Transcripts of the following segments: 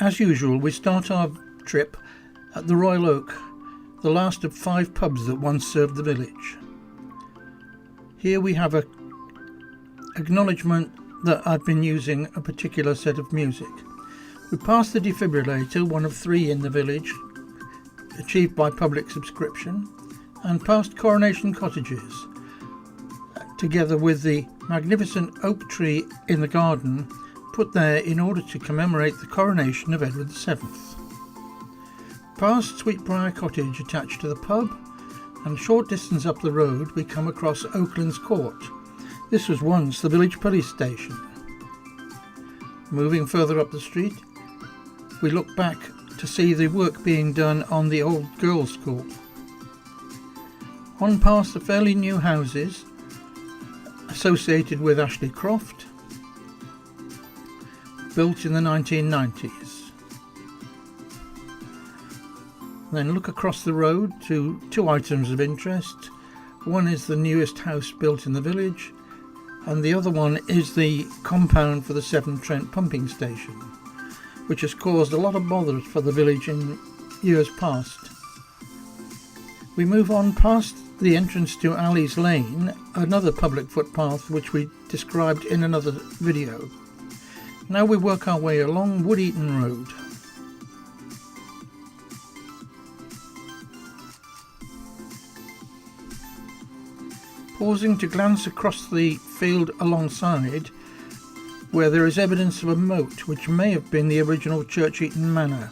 As usual, we start our trip at the Royal Oak, the last of 5 pubs that once served the village. Here we have a acknowledgement that I've been using a particular set of music. We passed the defibrillator, one of 3 in the village, achieved by public subscription, and past Coronation Cottages, together with the magnificent oak tree in the garden, put there in order to commemorate the coronation of Edward VII. Past Sweetbriar Cottage attached to the pub, and a short distance up the road we come across Oaklands Court. This was once the village police station. Moving further up the street, we look back to see the work being done on the old girls' school. On past the fairly new houses associated with Ashley Croft, built in the 1990s. Then look across the road to 2 items of interest. One is the newest house built in the village, and the other one is the compound for the Severn Trent pumping station, which has caused a lot of bother for the village in years past. We move on past the entrance to Alley's Lane, another public footpath which we described in another video. Now we work our way along Wood Eaton Road. Pausing to glance across the field alongside, where there is evidence of a moat which may have been the original Church Eaton manor.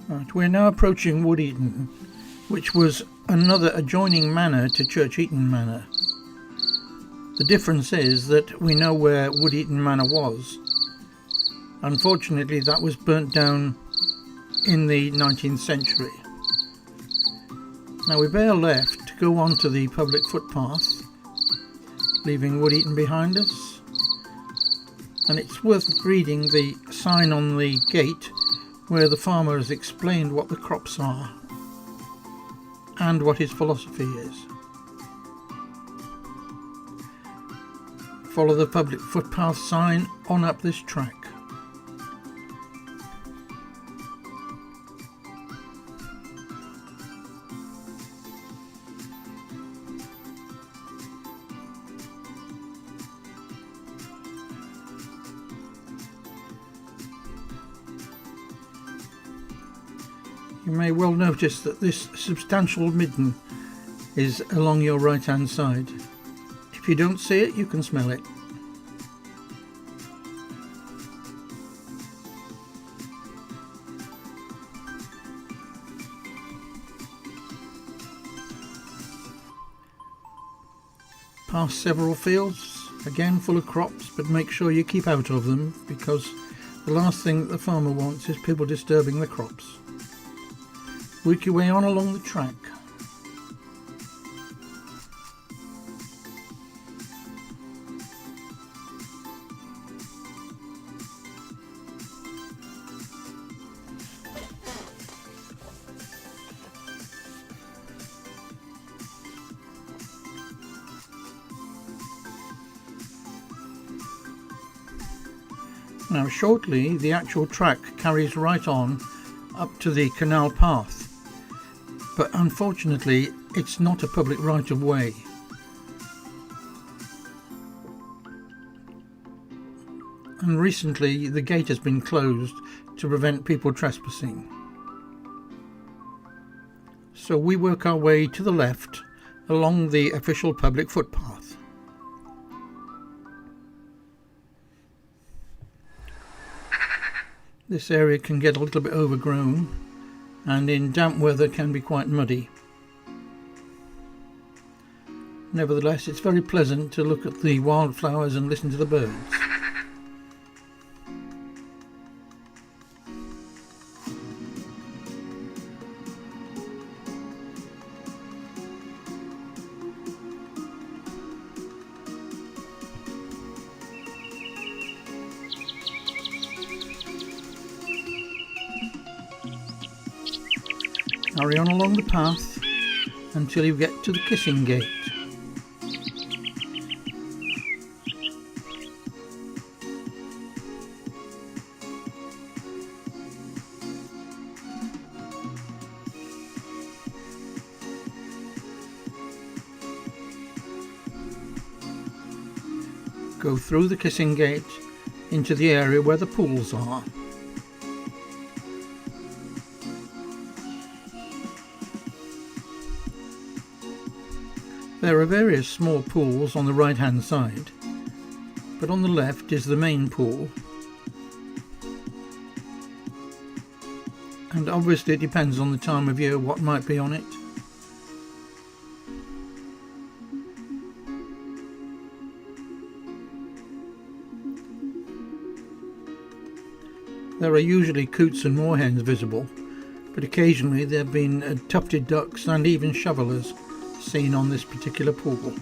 Right, we're now approaching Wood Eaton, which was another adjoining manor to Church Eaton Manor. The difference is that we know where Wood Eaton Manor was. Unfortunately, that was burnt down in the 19th century. Now we bear left to go on to the public footpath, leaving Wood Eaton behind us. And it's worth reading the sign on the gate where the farmer has explained what the crops are and what his philosophy is. Follow the public footpath sign on up this track. You may well notice that this substantial midden is along your right hand side. If you don't see it, you can smell it. Past several fields, again full of crops, but make sure you keep out of them, because the last thing that the farmer wants is people disturbing the crops. Work your way on along the track. Now shortly the actual track carries right on up to the canal path. But unfortunately it's not a public right of way. And recently the gate has been closed to prevent people trespassing. So we work our way to the left along the official public footpath. This area can get a little bit overgrown, and in damp weather can be quite muddy. Nevertheless, it's very pleasant to look at the wildflowers and listen to the birds. Carry on along the path until you get to the kissing gate. Go through the kissing gate into the area where the pools are. There are various small pools on the right hand side, but on the left is the main pool, and obviously it depends on the time of year what might be on it. There are usually coots and moorhens visible, but occasionally there have been tufted ducks and even shovelers seen on this particular pool.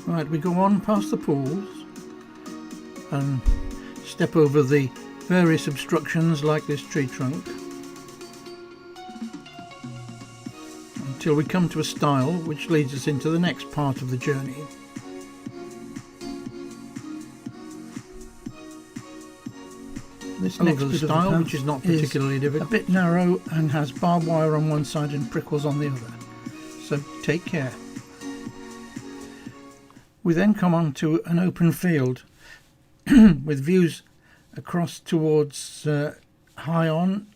Right, we go on past the pools and step over the various obstructions like this tree trunk until we come to a stile which leads us into the next part of the journey. This next bit of stile, which is not particularly difficult, a bit narrow and has barbed wire on one side and prickles on the other, so take care. We then come on to an open field with views across towards High On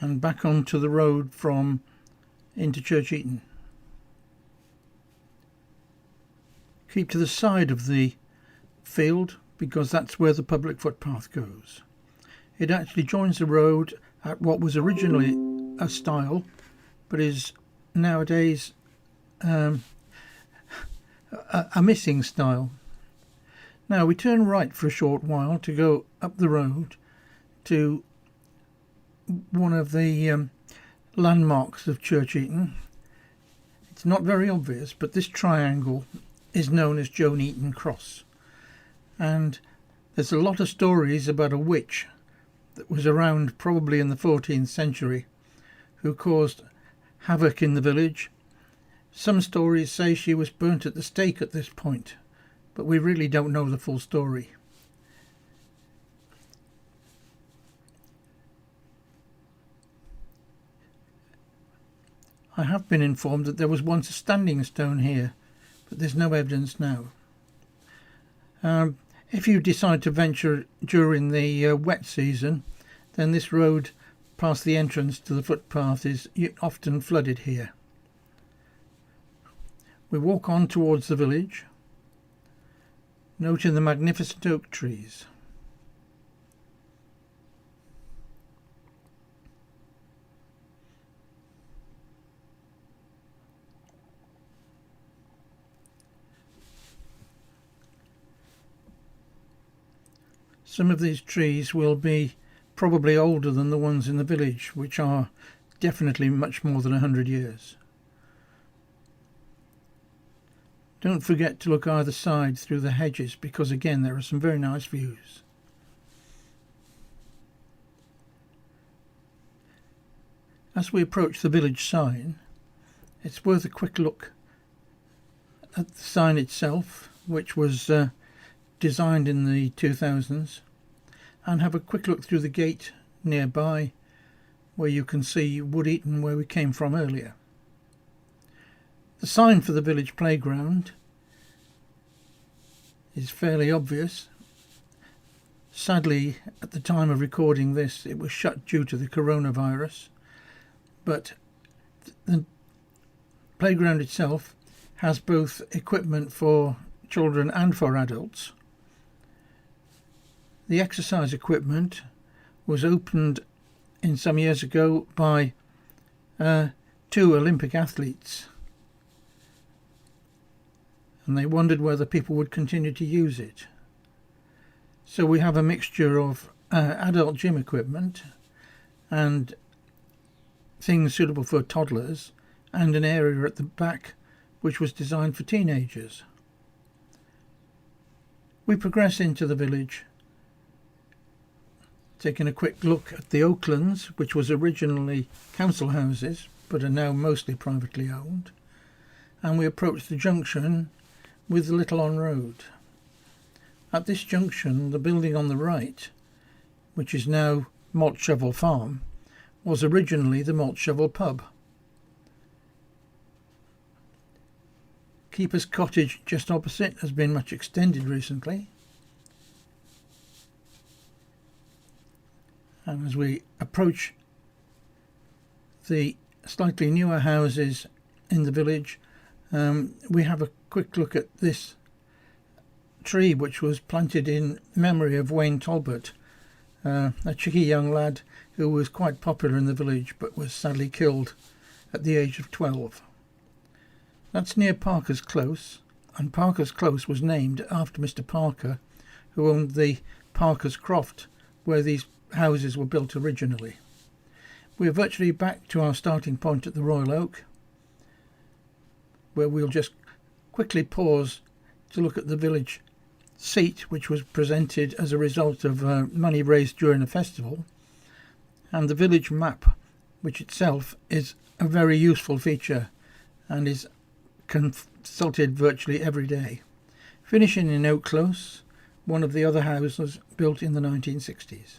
and back onto the road from into Church Eaton. Keep to the side of the field because that's where the public footpath goes. It actually joins the road at what was originally a stile but is nowadays a missing stile. Now we turn right for a short while to go up the road to one of the landmarks of Church Eaton. It's not very obvious, but this triangle is known as Joan Eaton Cross, and there's a lot of stories about a witch that was around probably in the 14th century who caused havoc in the village. Some stories say she was burnt at the stake at this point, but we really don't know the full story. I have been informed that there was once a standing stone here, but there's no evidence now. If you decide to venture during the wet season, then this road past the entrance to the footpath is often flooded here. We walk on towards the village, noting the magnificent oak trees. Some of these trees will be probably older than the ones in the village, which are definitely much more than 100 years. Don't forget to look either side through the hedges because again there are some very nice views. As we approach the village sign, it's worth a quick look at the sign itself, which was designed in the 2000s, and have a quick look through the gate nearby where you can see Wood Eaton, where we came from earlier. The sign for the village playground is fairly obvious. Sadly, at the time of recording this, it was shut due to the coronavirus, but the playground itself has both equipment for children and for adults. The exercise equipment was opened in some years ago by 2 Olympic athletes, and they wondered whether people would continue to use it. So we have a mixture of adult gym equipment and things suitable for toddlers, and an area at the back which was designed for teenagers. We progress into the village, taking a quick look at the Oaklands, which was originally council houses but are now mostly privately owned, and we approach the junction with the Little On Road. At this junction, the building on the right, which is now Malt Shovel Farm, was originally the Malt Shovel Pub. Keeper's Cottage just opposite has been much extended recently. And as we approach the slightly newer houses in the village, we have a quick look at this tree which was planted in memory of Wayne Talbot, a cheeky young lad who was quite popular in the village but was sadly killed at the age of 12. That's near Parker's Close, and Parker's Close was named after Mr. Parker, who owned the Parker's Croft where these houses were built originally. We are virtually back to our starting point at the Royal Oak, where we'll just quickly pause to look at the village seat, which was presented as a result of money raised during a festival, and the village map, which itself is a very useful feature and is consulted virtually every day. Finishing in Oak Close, one of the other houses built in the 1960s.